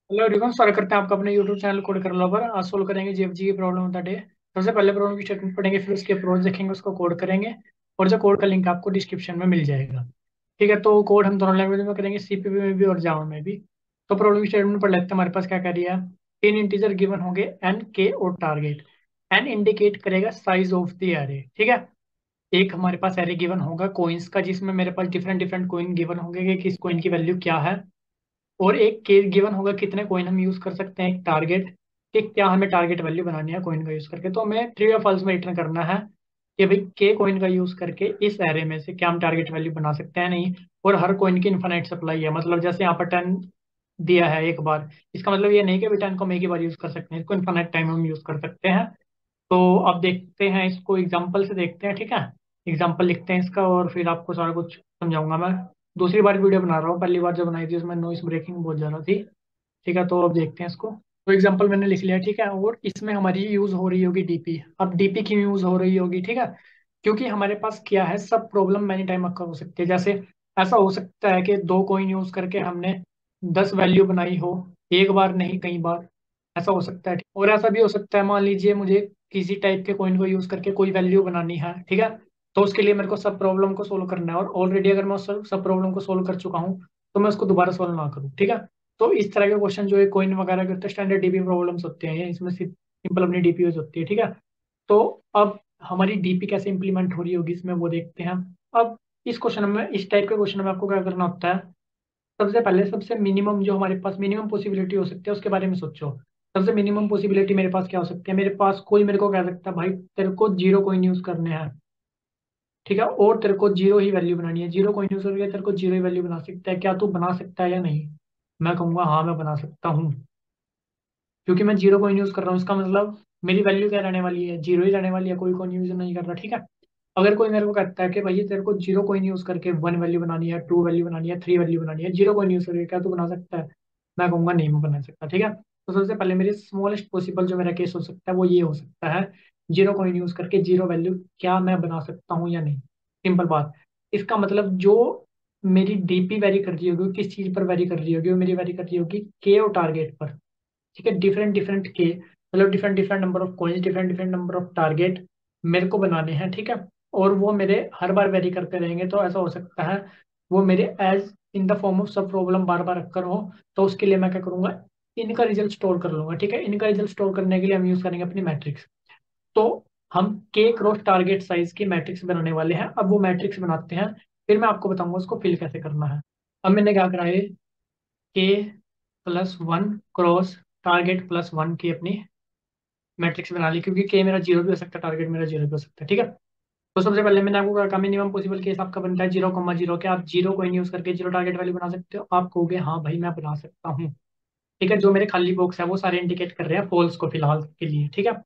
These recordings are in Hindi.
हेलो एवरीवन, स्वागत करते हैं आपका अपने यूट्यूब चैनल कोड कर लो पर। आज सोल्व करेंगे जीएफजी की प्रॉब्लम ऑफ द डे। सबसे पहले प्रॉब्लम की स्टेटमेंट पढ़ेंगे, फिर उसके अप्रोच देखेंगे, उसको कोड करेंगे। और जो कोड का लिंक आपको डिस्क्रिप्शन में मिल जाएगा। ठीक है, तो कोड हम दोनों लैंग्वेज में करेंगे, सीपीपी में भी और जावा में भी। तो प्रॉब्लम की स्टेटमेंट पढ़ लेते हैं। हमारे पास क्या कर रही है? तीन इंटीजर गिवन होंगे, एन, के और टारगेट। एन इंडिकेट करेगा साइज ऑफ द एरे। ठीक है। एक हमारे पास एरे गिवन होगा कोइंस का, जिसमें मेरे पास डिफरेंट डिफरेंट कोइन गिवन होंगे कि किस कोइन की वैल्यू क्या है। और एक केस गिवन होगा कितने कॉइन हम यूज कर सकते हैं, एक टारगेट कि क्या हमें टारगेट वैल्यू बनानी है कॉइन का यूज करके। तो हमें ट्रू या फॉल्स में रिटर्न करना है कि भाई के कॉइन का यूज करके इस एरे में से क्या हम टारगेट वैल्यू बना सकते हैं नहीं। और हर कॉइन की इन्फिनाइट सप्लाई है, मतलब जैसे यहाँ पर 10 दिया है एक बार, इसका मतलब ये नहीं कि भाई 10 को हम एक ही बार यूज कर सकते हैं, इसको इन्फिनाइट टाइम हम यूज कर सकते हैं। तो अब देखते हैं इसको, एग्जाम्पल से देखते हैं। ठीक है, एग्जाम्पल लिखते हैं इसका और फिर आपको सारा कुछ समझाऊंगा मैं। दूसरी बार वीडियो बना रहा हूँ, पहली बार जो बनाई थी उसमें नॉइस ब्रेकिंग बहुत ज़्यादा थी। ठीक है, तो अब देखते हैं इसको। तो एग्जांपल मैंने लिख लिया। ठीक है, और इसमें हमारी यूज हो रही होगी डीपी। अब डीपी क्यों यूज हो रही होगी? ठीक है, क्योंकि हमारे पास क्या है, सब प्रॉब्लम मैनी टाइम अक्कर हो सकती है। जैसे ऐसा हो सकता है कि दो कॉइन यूज करके हमने 10 वैल्यू बनाई हो, एक बार नहीं कई बार। ऐसा हो सकता है। और ऐसा भी हो सकता है, मान लीजिए मुझे किसी टाइप के कॉइन को यूज करके कोई वैल्यू बनानी है। ठीक है, तो उसके लिए मेरे को सब प्रॉब्लम को सोल्व करना है, और ऑलरेडी अगर मैं उस सब प्रॉब्लम को सोल्व कर चुका हूँ तो मैं उसको दोबारा सोल्व ना करूँ। ठीक है, तो इस तरह के क्वेश्चन जो है कोइन वगैरह के होते हैं, स्टैंडर्ड डीपी प्रॉब्लम्स होते हैं, इसमें सिंपल अपनी डीपी यूज होती है। ठीक है, तो अब हमारी डीपी कैसे इंप्लीमेंट हो रही होगी इसमें वो देखते हैं। अब इस क्वेश्चन में, इस टाइप के क्वेश्चन में आपको क्या करना होता है? सबसे पहले सबसे मिनिमम जो हमारे पास मिनिमम पॉसिबिलिटी हो सकती है उसके बारे में सोचो। सबसे मिनिमम पॉसिबिलिटी मेरे पास क्या हो सकती है? मेरे पास कोई मेरे को कह सकता है भाई तेरे को जीरो कोइन यूज करने हैं। ठीक है, और तेरे को जीरो ही वैल्यू बनानी है, जीरो कोइन यूज करके तेरे को जीरो ही वैल्यू बना सकता है, क्या तू बना सकता है या नहीं? मैं कहूंगा हाँ मैं बना सकता हूँ, क्योंकि मैं जीरो कोइन यूज कर रहा हूँ। इसका मतलब मेरी वैल्यू क्या रहने वाली है? जीरो ही रहने वाली है, कोई कोइन यूज नहीं कर रहा। ठीक है, अगर कोई मेरे को कहता है कि भाई तेरे को जीरो कोइन यूज करके वन वैल्यू बनानी है, टू वैल्यू बनानी है, थ्री वैल्यू बनानी है, जीरो कोइन यूज करके क्या तू बना सकता है? मैं कहूंगा नहीं मैं बना सकता। ठीक है, तो सबसे पहले मेरी स्मॉलेस्ट पॉसिबल जो मेरा केस हो सकता है वो ये हो सकता है, जीरो कोइन यूज करके जीरो वैल्यू क्या मैं बना सकता हूँ या नहीं। सिंपल बात। इसका मतलब जो मेरी डीपी वेरी कर रही होगी वो किस चीज पर वेरी कर रही होगी? वो मेरी वेरी कर रही होगी के और टारगेट पर। ठीक है, डिफरेंट डिफरेंट के मतलब different different number of coins, different different number of target मेरे को बनाने हैं। ठीक है, और वो मेरे हर बार वेरी करते रहेंगे, तो ऐसा हो सकता है वो मेरे as in the form of sub problem बार बार अक्कर हो। तो उसके लिए मैं क्या करूंगा, इनका रिजल्ट स्टोर कर लूंगा। ठीक है, इनका रिजल्ट स्टोर करने के लिए हम यूज करेंगे अपनी मैट्रिक्स। तो हम के क्रॉस टारगेट साइज की मैट्रिक्स बनाने वाले हैं। अब वो मैट्रिक्स बनाते हैं, फिर मैं आपको बताऊंगा उसको फिल कैसे करना है। अब मैंने क्या करा है, के plus one cross target plus one की अपनी मैट्रिक्स बना ली, क्योंकि के मेरा जीरो भी हो सकता है, टारगेट मेरा जीरो भी हो सकता है। ठीक है, तो सबसे पहले मैंने आपको कहा मिनिमम पॉसिबल केस आपका बनता है जीरो कॉमा जीरो। क्या आप जीरो को यूज करके जीरो टारगेट वैल्यू बना सकते हो? आप कहोगे हाँ भाई मैं बना सकता हूँ। ठीक है, जो मेरे खाली बॉक्स है वो सारे इंडिकेट कर रहे हैं फॉल्स को फिलहाल के लिए। ठीक है,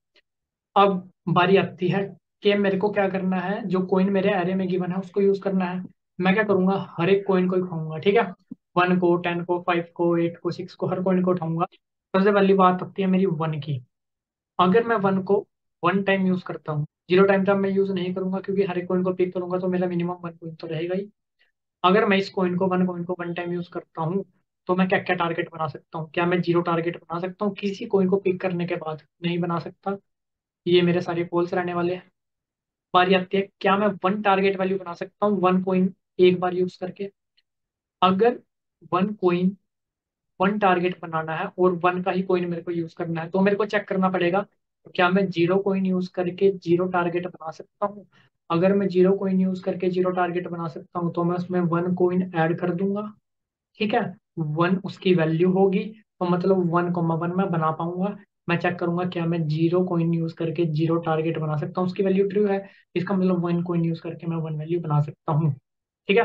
अब बारी आती है कि मेरे को क्या करना है, जो कोइन मेरे एरे में गिवन है उसको यूज करना है। मैं क्या करूंगा, हर एक कोइन को उठाऊंगा। ठीक है, वन को, टेन को, फाइव को, एट को, सिक्स को, हर कोइन को उठाऊंगा। सबसे पहली बात आती है मेरी वन की। अगर मैं वन को वन टाइम यूज करता हूँ, जीरो टाइम तक मैं यूज नहीं करूंगा, क्योंकि हर एक कॉइन को पिक करूंगा तो मेरा मिनिमम वन कॉइन तो रहेगा ही। अगर मैं इस कॉइन को वन टाइम यूज करता हूँ तो मैं क्या क्या टारगेट बना सकता हूँ? क्या मैं जीरो टारगेट बना सकता हूँ किसी कॉइन को पिक करने के बाद? नहीं बना सकता। ये मेरे सारे फॉल्स रहने वाले हैं। बारी आती है, क्या मैं वन टारगेट वैल्यू बना सकता हूँ वन कॉइन एक बार यूज करके? अगर वन कॉइन वन टारगेट बनाना है और वन का ही कॉइन मेरे को यूज करना है, तो मेरे को चेक करना पड़ेगा क्या मैं जीरो कॉइन यूज करके जीरो टारगेट बना सकता हूँ। अगर मैं जीरो कॉइन यूज करके जीरो टारगेट बना सकता हूँ तो मैं उसमें वन कॉइन ऐड कर दूंगा। ठीक है, वन उसकी वैल्यू होगी, तो मतलब वन कोमा वन मैं बना पाऊंगा। मैं चेक करूंगा क्या मैं जीरो कॉइन यूज करके जीरो टारगेट बना सकता हूँ, उसकी वैल्यू ट्रू है, इसका मतलब वन कॉइन यूज करके मैं वन वैल्यू बना सकता हूँ। ठीक है,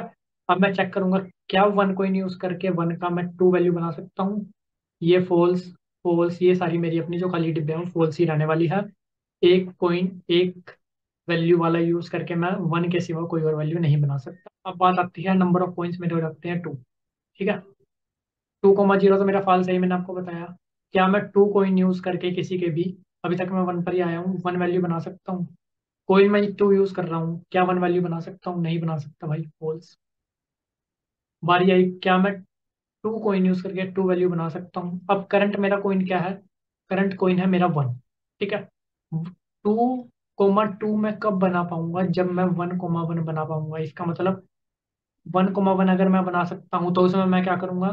अब मैं चेक करूंगा क्या वन कॉइन यूज करके वन का मैं टू वैल्यू बना सकता हूँ। ये फॉल्स, फॉल्स, ये सारी मेरी अपनी जो खाली डिब्बे हैं फॉल्स ही रहने वाली है। एक कॉइन एक वैल्यू वाला यूज करके मैं वन के सिवा कोई और वैल्यू नहीं बना सकता। अब बात आती है नंबर ऑफ पॉइंट्स मेरे हो जाते हैं टू। ठीक है, टू कोमा जीरो तो मेरा फॉल्स है ही, मैंने आपको बताया। क्या मैं टू कॉइन यूज करके किसी के भी, अभी तक मैं वन पर ही आया हूँ, वन वैल्यू बना सकता हूँ? कोइन मैं टू यूज कर रहा हूँ, क्या वन वैल्यू बना सकता हूँ? नहीं बना सकता भाई, फॉल्स। बारी आई, क्या मैं टू कोइन यूज करके टू वैल्यू बना सकता हूँ। अब करंट मेरा कोइन क्या है? करंट कोइन है मेरा वन। ठीक है। टू कोमा टू मैं कब बना पाऊंगा? जब मैं वन कोमा वन बना पाऊंगा। इसका मतलब वन कोमा वन अगर मैं बना सकता हूँ तो उसमें मैं क्या करूंगा,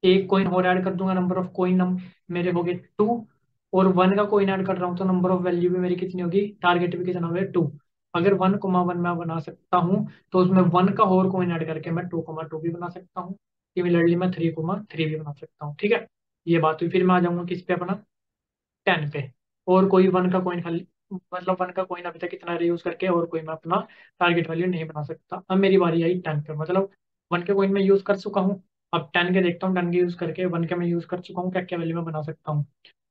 एक कोइन और ऐड कर दूंगा, नंबर ऑफ कोइन मेरे हो गए टू। और वन का कोइन ऐड कर रहा हूँ तो नंबर ऑफ वैल्यू भी मेरी कितनी होगी, टारगेट भी कितना होगा, टू। अगर वन कोमा वन मैं बना सकता हूँ तो उसमें वन का और कोइन ऐड करके मैं टू कोमा टू भी बना सकता हूँ। सिमिलरली मैं थ्री कोमा थ्री भी बना सकता हूँ। ठीक है, ये बात हुई। फिर मैं आ जाऊंगा किस पे, अपना टेन पे। और कोई वन का कॉइन खाली, मतलब वन का कॉइन अभी तक इतना यूज करके और कोई मैं अपना टारगेट वैल्यू नहीं बना सकता। अब मेरी बारी आई टेन पे, मतलब वन के कॉइन में यूज कर चुका हूँ। अब टेन के देखता हूँ, टेन के यूज करके वन के मैं यूज कर चुका हूँ, क्या क्या वैल्यू मैं बना सकता हूँ।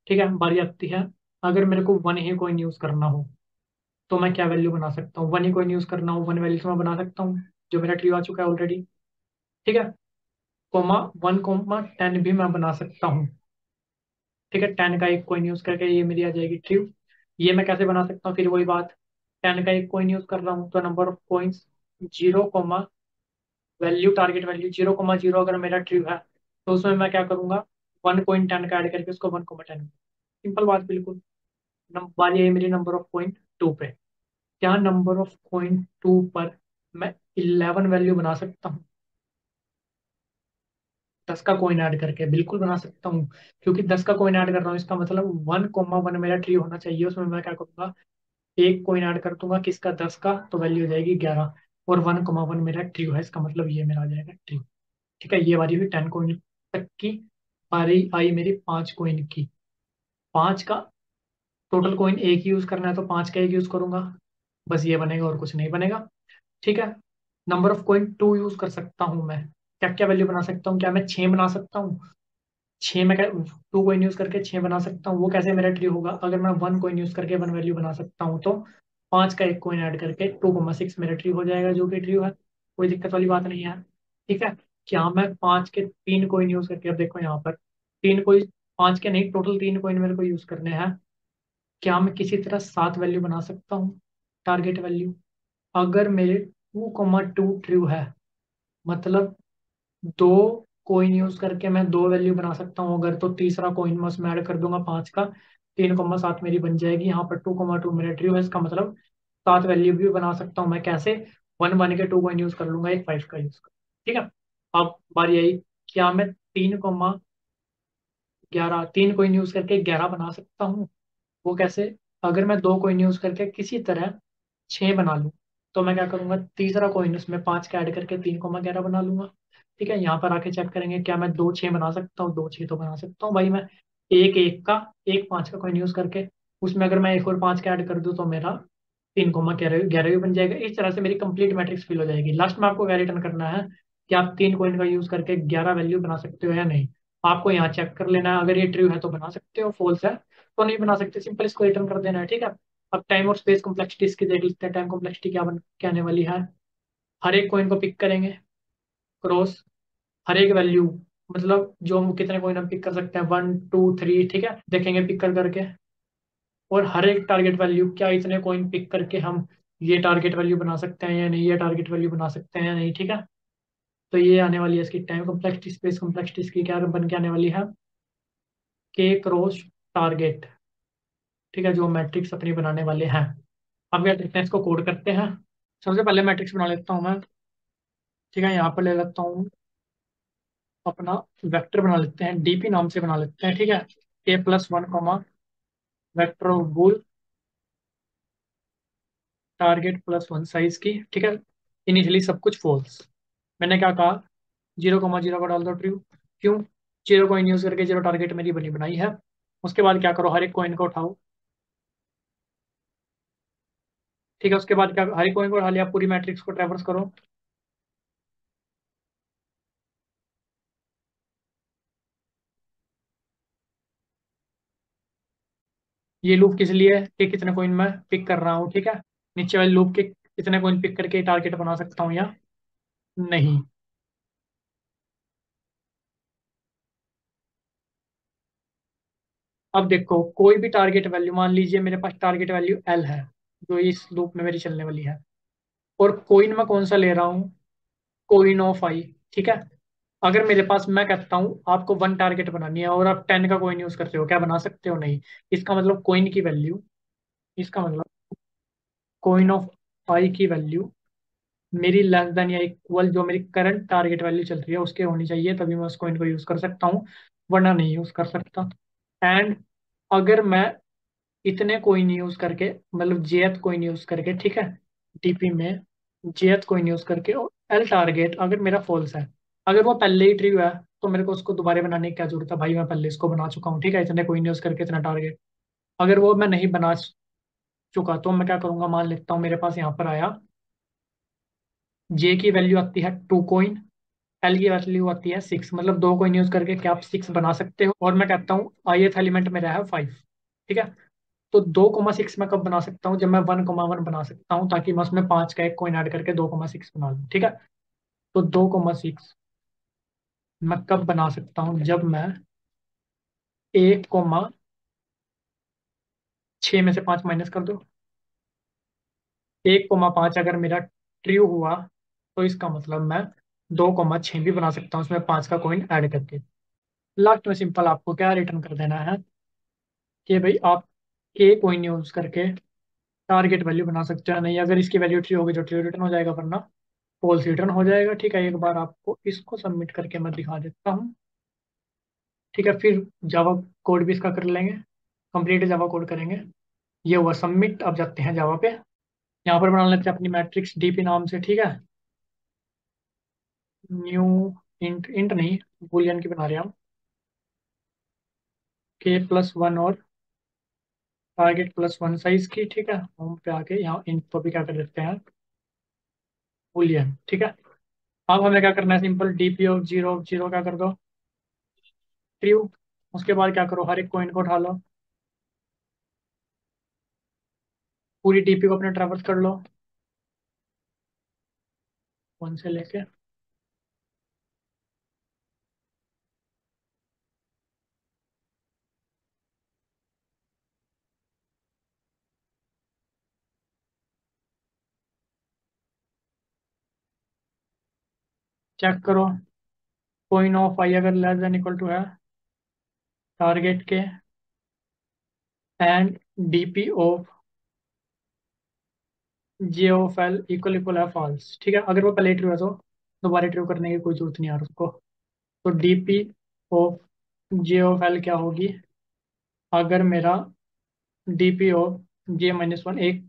ठीक है, बारी आती है, अगर मेरे को वन ही कॉइन यूज करना हो तो मैं क्या वैल्यू बना सकता हूँ? वन ही कॉइन यूज करना हो, वन वैल्यू से मैं बना सकता हूँ जो मेरा ट्री आ चुका है ऑलरेडी। ठीक है, कोमा वन कोमा टेन भी मैं बना सकता हूँ। ठीक है, टेन का एक कॉइन यूज करके ये मेरी आ जाएगी ट्रू। ये मैं कैसे बना सकता हूँ? फिर वही बात, टेन का एक कॉइन यूज कर रहा हूँ तो number of coins zero comma value, target value zero comma zero अगर मेरा ट्रू है तो उसमें मैं क्या करूंगा, वन कॉइन टेन का ऐड करके उसको वन कोमा टेन। सिंपल बात बिल्कुल। बारी आई मेरी नंबर ऑफ कॉइन टू पे। क्या नंबर ऑफ कॉइन टू पर मैं इलेवन वैल्यू बना सकता हूँ? 10 का कॉइन ऐड करके बिल्कुल बना सकता हूँ। क्योंकि 10 का कॉइन ऐड कर रहा हूँ इसका मतलब वन कोमा वन मेरा ट्री होना चाहिए, उसमें मैं क्या करूंगा, एक कॉइन ऐड कर दूंगा किसका, 10 का, तो वैल्यू हो जाएगी 11। और वन कोमा वन मेरा ट्री है, इसका मतलब ये मेरा आ जाएगा ट्री। ठीक है, ये वाली हुई 10 कॉइन तक की। बारी आई मेरी 5 कॉइन की। पांच का टोटल कॉइन एक ही यूज करना है तो पांच का एक यूज करूंगा, बस ये बनेगा और कुछ नहीं बनेगा। ठीक है, number of coin to use कर सकता हूँ मैं। क्या क्या वैल्यू बना सकता हूँ? क्या मैं छह बना सकता हूँ? छः में टू कोइन यूज करके छः बना सकता हूँ। वो कैसे मेरा ट्री होगा? अगर मैं वन कोइन यूज करके वन वैल्यू बना सकता हूँ तो पाँच का एक कोइन ऐड करके टू कोमा सिक्स मेरा ट्री हो जाएगा, जो कि ट्री है, कोई दिक्कत वाली बात नहीं है। ठीक है, क्या मैं पाँच के तीन कोइन यूज करके, अब देखो यहाँ पर तीन कोइन, पाँच के नहीं टोटल तीन कोइन मेरे को यूज करने हैं, क्या मैं किसी तरह सात वैल्यू बना सकता हूँ, टारगेट वैल्यू? अगर मेरे टू कोमा टू ट्रू है, मतलब दो कोइन यूज करके मैं दो वैल्यू बना सकता हूँ अगर, तो तीसरा कोइन मैं उसमें ऐड कर दूंगा पांच का, तीन कोमा सात मेरी बन जाएगी। यहाँ पर टू कोमा टू मेरा ट्रू है, इसका मतलब सात वैल्यू भी बना सकता हूँ मैं। कैसे? वन बन के टू कोइन यूज कर लूंगा, एक फाइव का यूज कर। ठीक है, अब बारी आई, क्या मैं तीन कोमा ग्यारह, तीन कोइन यूज करके ग्यारह बना सकता हूँ? वो कैसे? अगर मैं दो कोइन यूज करके किसी तरह छः बना लूँ तो मैं क्या करूंगा, तीसरा कोइन उसमें पाँच का ऐड करके तीन कोमा ग्यारह बना लूंगा। ठीक है, यहाँ पर आके चेक करेंगे क्या मैं दो छः बना सकता हूँ? दो छः तो बना सकता हूँ भाई मैं। एक एक का, एक पाँच का कोइन यूज करके उसमें अगर मैं एक और पाँच का ऐड कर दूँ तो मेरा तीन कोमा ग्यारह ग्यारह भी बन जाएगा। इस तरह से मेरी कंप्लीट मैट्रिक्स फिल हो जाएगी। लास्ट में आपको क्या रिटर्न करना है कि आप तीन कोइन का यूज करके ग्यारह वैल्यू बना सकते हो या नहीं। आपको यहाँ चेक कर लेना है, अगर ये ट्रू है तो बना सकते हो, फॉल्स है तो नहीं बना सकते, सिंपल इसको रिटर्न कर देना है। ठीक है, अब टाइम और स्पेस कॉम्प्लेक्सिटी इसकी देख लेते हैं। टाइम कॉम्प्लेक्सिटी क्या आने वाली है? हर एक कॉइन को पिक करेंगे, क्रॉस हर एक वैल्यू, मतलब जो हम कितने कॉइन हम पिक कर सकते हैं, वन टू थ्री। ठीक है, देखेंगे पिक कर करके। और हर एक टारगेट वैल्यू, क्या इतने कॉइन पिक करके हम ये टारगेट वैल्यू बना सकते हैं या नहीं, ये टारगेट वैल्यू बना सकते हैं या नहीं। ठीक है, तो ये आने वाली है इसकी टाइम कॉम्प्लेक्सिटी, स्पेस कॉम्प्लेक्सिटी इसकी क्या बन के आने वाली है, के क्रॉस टारगेट। ठीक है, जो मैट्रिक्स अपनी बनाने वाले हैं। अब क्या करते हैं, इसको कोड करते हैं। सबसे पहले मैट्रिक्स बना लेता हूँ मैं। ठीक है, यहाँ पर ले लेता हूँ अपना वेक्टर बना लेते हैं, डीपी नाम से बना लेते हैं। ठीक है, A plus one comma vector of bull target plus one size की। ठीक है, इनिशियली सब कुछ फॉल्स। मैंने क्या कहा, जीरो कॉमा जीरो का डाल दो ट्रू। क्यों? जीरो कॉइन यूज करके जीरो टारगेट मेरी बनी बनाई है। उसके बाद क्या करो, हर एक कॉइन को उठाओ। ठीक है, उसके बाद क्या, हर एक कॉइन को उठा लिया, पूरी मैट्रिक्स को ट्रेवर्स करो। ये लूप किस लिए है कि कितने कॉइन मैं पिक कर रहा हूँ। ठीक है, नीचे वाले लूप के कितने कॉइन पिक करके टारगेट बना सकता हूँ या नहीं। अब देखो, कोई भी टारगेट वैल्यू, मान लीजिए मेरे पास टारगेट वैल्यू एल है जो इस लूप में मेरी चलने वाली है, और कोइन मैं कौन सा ले रहा हूँ, कोइन ऑफ आई। ठीक है, अगर मेरे पास, मैं कहता हूँ आपको 1 टारगेट बनानी है और आप 10 का कोइन यूज करते हो, क्या बना सकते हो? नहीं। इसका मतलब कोइन की वैल्यू, इसका मतलब कोइन ऑफ आई की वैल्यू मेरी लेस देन या इक्वल जो मेरी करंट टारगेट वैल्यू चल रही है उसके होनी चाहिए, तभी मैं उस कॉइन को यूज कर सकता हूँ, वरना नहीं यूज कर सकता। एंड अगर मैं इतने कोइन यूज करके, मतलब जेएथ कोइन यूज करके, ठीक है, डीपी में जेएथ कोइन यूज करके, और एल टारगेट अगर मेरा फॉल्स है, अगर वो पहले ही ट्रू है, तो मेरे को उसको दोबारा बनाने की क्या जरूरत है भाई, मैं पहले इसको बना चुका हूँ, ठीक है, इतने कोइन यूज करके इतना टारगेट। अगर वो मैं नहीं बना चुका तो मैं क्या करूंगा, मान लेता हूँ मेरे पास यहाँ पर आया, जे की वैल्यू आती है 2 कॉइन, एल की वैल्यू आती है 6, मतलब 2 कॉइन यूज करके क्या आप 6 बना सकते हो? और मैं कहता हूँ ith एलिमेंट मेरा है 5, ठीक है। तो 2,6 मैं कब बना सकता हूँ? जब मैं 1,1 बना सकता हूँ, ताकि मैं उसमें 5 का एक कॉइन ऐड करके 2,6 बना लूँ, ठीक है। तो 2,6 मैं कब बना सकता हूँ? जब मैं 1,6 में से 5 माइनस कर दो, 1,5 अगर मेरा ट्रू हुआ, तो इसका मतलब मैं 2,6 भी बना सकता हूँ उसमें 5 का कॉइन ऐड करके। लास्ट में सिंपल आपको क्या रिटर्न कर देना है कि भाई आप के कॉइन यूज करके टारगेट वैल्यू बना सकते हो। नहीं, अगर इसकी वैल्यू ट्रू होगी तो ट्रू रिटर्न हो जाएगा, वरना फॉल्स रिटर्न हो जाएगा, ठीक है। एक बार आपको इसको सबमिट करके मैं दिखा देता हूँ, ठीक है, फिर जावा कोड भी इसका कर लेंगे, कंप्लीट जावा कोड करेंगे। ये हुआ सबमिट। अब जाते हैं जावा पे, यहाँ पर बना लेते हैं अपनी मैट्रिक्स डीपी नाम से, ठीक है। न्यू इंट, इंट नहीं, बूलियन की बना रहे हैं हम, k+1 और टारगेट +1 साइज की, ठीक है। होम पे आके यहाँ इंट को भी क्या कर देते हैं, बूलियन, ठीक है। अब हमें क्या करना है, सिंपल dp(0)(0) क्या कर दो, ट्रू। उसके बाद क्या करो, हर एक पॉइंट को उठा लो, पूरी डीपी को अपने ट्रैवर्स कर लो, 1 से लेके, चेक करो, कोइन ऑफ आई अगर लेस देन इक्वल टू है टारगेट के, and DP of J of L equal equal है फॉल्स, ठीक है। अगर वो पहले ट्रू है तो दोबारा ट्रू करने की कोई जरूरत नहीं है उसको। तो DP of J of L क्या होगी, अगर मेरा डीपी ऑफ J-1 एक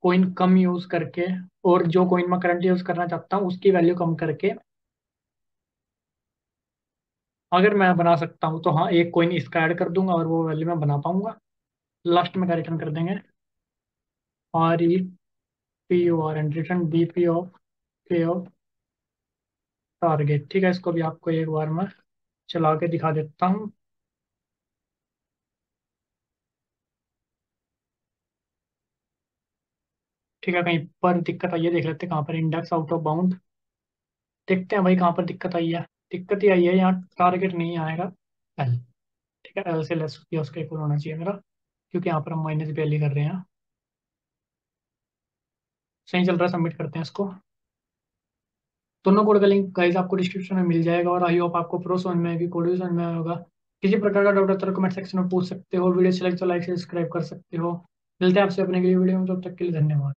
कोइन कम यूज करके, और जो कोइन मैं करंटली यूज करना चाहता हूँ उसकी वैल्यू कम करके अगर मैं बना सकता हूँ, तो हाँ, एक कोइन इसका ऐड कर दूंगा और वो वैल्यू मैं बना पाऊंगा। लास्ट में क्या रिटर्न कर देंगे, RETURN, रिटर्न डीपी ऑफ के ऑफ टारगेट, ठीक है। इसको भी आपको एक बार मैं चला के दिखा देता हूँ, ठीक है। कहीं पर दिक्कत आई है, देख लेते हैं कहाँ पर, इंडेक्स आउट ऑफ बाउंड, देखते हैं भाई कहाँ पर दिक्कत आई है। दिक्कत ही आई है, यहाँ टारगेट नहीं आएगा एल, ठीक है, एल से लेस या उसका इक्वल होना चाहिए मेरा, क्योंकि यहाँ पर हम माइनस वैल्यू कर रहे हैं। सही चल रहा है, सबमिट करते हैं इसको। दोनों कोड का लिंक गाइस आपको डिस्क्रिप्शन में मिल जाएगा, और आई होप आपको प्रो समझ में आएगी, कोड भी समझ में आया होगा। किसी प्रकार का डाउट है तो कमेंट सेक्शन में पूछ सकते हो, वीडियो अच्छी लगे तो लाइक से सब्सक्राइब कर सकते हो। मिलते हैं आपसे अपने अगली वीडियो में, तब तक के लिए धन्यवाद।